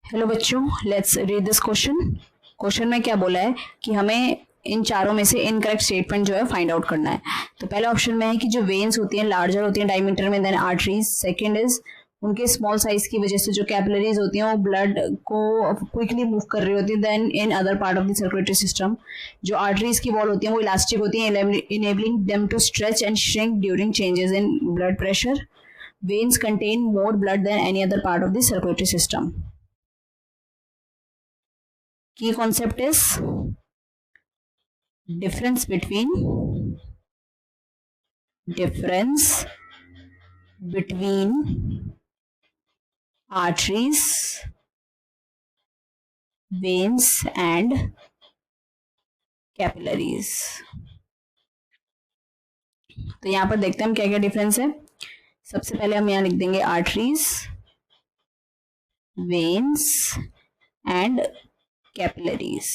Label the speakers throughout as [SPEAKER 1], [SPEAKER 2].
[SPEAKER 1] Hello बच्चों, let's read this question. Question में क्या बोला है कि हमें इन चारों में से इनकरेक्ट स्टेटमेंट जो है फाइंड आउट करना है। तो पहले ऑप्शन में है कि जो वेन्स होती हैं लार्जर होती हैं डायमीटर में देन आर्टरीज। सेकंड इज उनके स्मॉल साइज की वजह से जो कैपिलरीज होती हैं वो ब्लड को क्विकली मूव कर रही होती है then in other part of the circulatory system. जो आर्टरीज की वॉल होती हैं वो इलास्टिक होती हैं enabling them to stretch and shrink during changes in blood pressure. Veins contain more blood than any other part of the circulatory system. Key concept is difference between arteries, veins and capillaries। तो यहाँ पर देखते हैं हम क्या क्या difference है। सबसे पहले हम यहाँ लिख देंगे आर्टरीज, वेन्स एंड कैपिलरीज।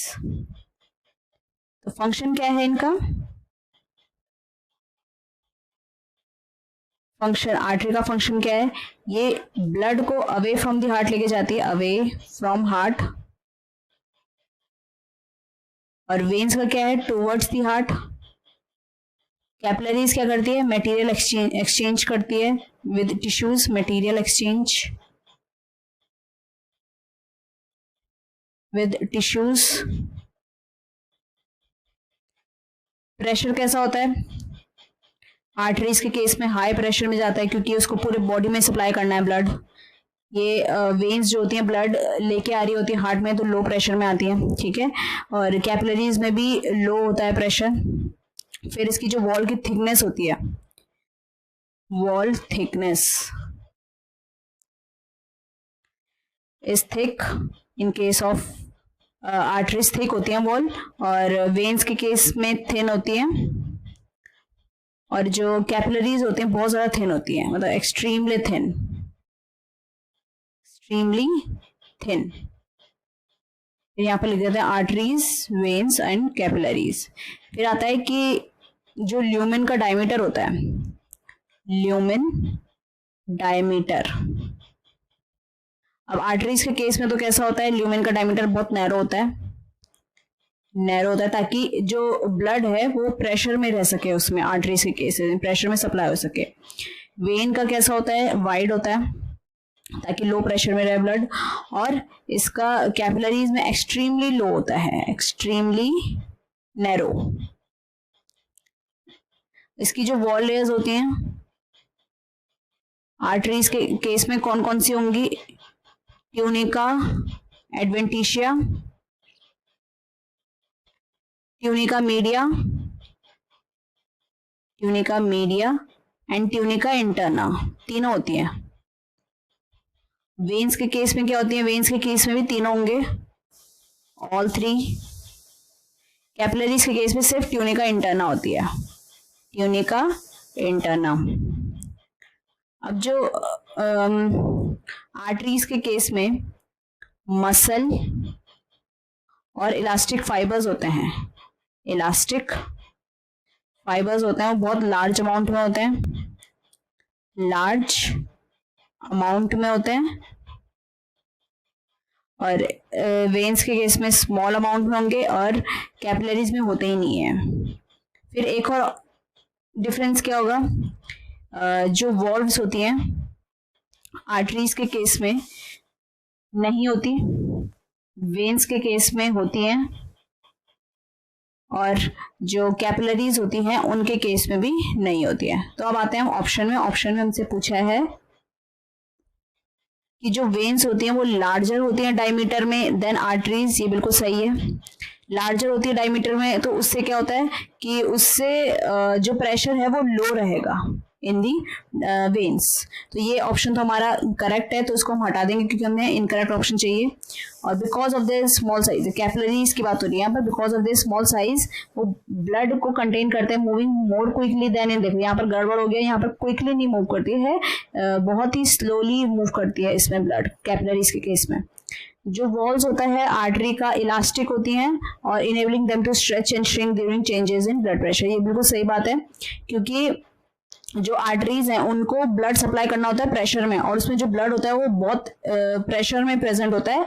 [SPEAKER 1] तो फंक्शन क्या है इनका? फंक्शन, आर्टरी का फंक्शन क्या है? ये ब्लड को अवे फ्रॉम द हार्ट लेके जाती है, अवे फ्रॉम हार्ट। और वेन्स का क्या है? Towards the heart. कैपिलरीज क्या करती है? मटेरियल एक्सचेंज करती है with tissues, material exchange with tissues। Pressure कैसा होता है? आर्टरीज के केस में हाई प्रेशर में जाता है क्योंकि उसको पूरे बॉडी में सप्लाई करना है ब्लड। ये वेन्स जो होती हैं ब्लड लेके आ रही होती है हार्ट में, तो लो प्रेशर में आती है, ठीक है। और कैपिलरीज में भी लो होता है प्रेशर। फिर इसकी जो वॉल की थिकनेस होती है, wall thickness is thick in case of arteries, thick होती हैं वॉल, और वेन्स के केस में थिन होती हैं। और जो कैपिलरीज होती हैं बहुत ज्यादा थिन होती हैं, मतलब एक्सट्रीमली थिन, एक्सट्रीमली थिन। यहाँ पर लिख देते हैं आर्टरीज, वेन्स एंड कैपिलरीज। फिर आता है कि जो ल्यूमेन का डायमीटर होता है, ल्यूमेन डायमीटर। अब आर्टरीज के केस में तो कैसा होता है? ल्यूमेन का डायमीटर बहुत नैरो होता है, नैरो होता है ताकि जो ब्लड है वो प्रेशर में रह सके, उसमें आर्टरीज के केस में प्रेशर में सप्लाई हो सके। वेन का कैसा होता है? वाइड होता है ताकि लो प्रेशर में रहे ब्लड। और इसका कैपिलरीज में एक्सट्रीमली लो होता है, एक्सट्रीमली नैरो। इसकी जो वॉल लेयर्स होती हैं आर्टरीज के केस में कौन कौन सी होंगी? Tunica, adventitia, tunica media, tunica media and tunica interna, तीनों होती हैं। वेन्स के केस में क्या होती है? वेन्स के केस में भी तीनों होंगे, ऑल थ्री। कैपिलरीज के केस में सिर्फ ट्यूनिका इंटरना होती है, ट्यूनिका इंटरना। अब जो आर्टरीज के केस में मसल और इलास्टिक फाइबर्स होते हैं, इलास्टिक फाइबर्स होते हैं, वो बहुत लार्ज अमाउंट में होते हैं, लार्ज अमाउंट में होते हैं। और वेन्स के केस में स्मॉल अमाउंट में होंगे और कैपिलरीज में होते ही नहीं है। फिर एक और डिफरेंस क्या होगा? जो वॉल्व्स होती हैं आर्टरीज के केस में नहीं होती, वेन्स के केस में होती हैं, और जो कैपिलरीज होती हैं उनके केस में भी नहीं होती है। तो अब आते हैं हम ऑप्शन में। ऑप्शन में हमसे पूछा है कि जो वेन्स होती हैं वो लार्जर होती हैं डायमीटर में देन आर्टरीज। ये बिल्कुल सही है, लार्जर होती है डायमीटर में, तो उससे क्या होता है कि उससे जो प्रेशर है वो लो रहेगा इन दी वेन्स। तो ये ऑप्शन तो हमारा करेक्ट है, तो इसको हम हटा देंगे क्योंकि हमें इनकरेक्ट ऑप्शन चाहिए। और because of the small size, capillaries की बात हो रही है यहाँ पर, because of the small size वो ब्लड को कंटेन करते हैं moving more quickly then in. देखो यहाँ पर गड़बड़ हो गया, यहाँ पर क्विकली नहीं मूव करती है, बहुत ही स्लोली मूव करती है इसमें ब्लड, कैपिलरीज के केस में। जो वॉल्स होता है आर्टरी का इलास्टिक होती हैं और enabling them to stretch and shrink during changes in blood pressure. ये बिल्कुल सही बात है क्योंकि जो आर्टरीज हैं उनको ब्लड सप्लाई करना होता है प्रेशर में, और उसमें जो ब्लड होता है वो बहुत प्रेशर में प्रेजेंट होता है,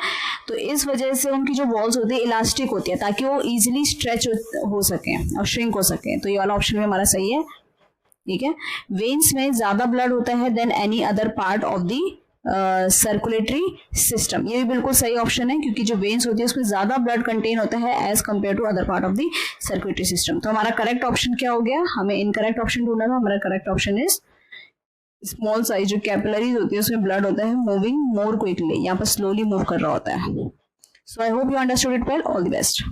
[SPEAKER 1] तो इस वजह से उनकी जो वॉल्स होती है इलास्टिक होती है ताकि वो इजीली स्ट्रेच हो सके और श्रिंक हो सके। तो ये वाला ऑप्शन भी हमारा सही है। ठीक है, वेन्स में ज्यादा ब्लड होता है than any other part of the circulatory system, ये भी बिल्कुल सही ऑप्शन है क्योंकि जो वेन्स होती है उसमें ज्यादा ब्लड कंटेन होता है as compare to other part of the circulatory system. तो हमारा करेक्ट ऑप्शन क्या हो गया, हमें इनकरेक्ट ऑप्शन ढूंढना था, हमारा correct option is small size, जो कैपिलरीज होती है उसमें ब्लड होता है मूविंग मोर क्विकली, यहाँ पर स्लोली मूव कर रहा होता है। So I hope you understood it well, all the best.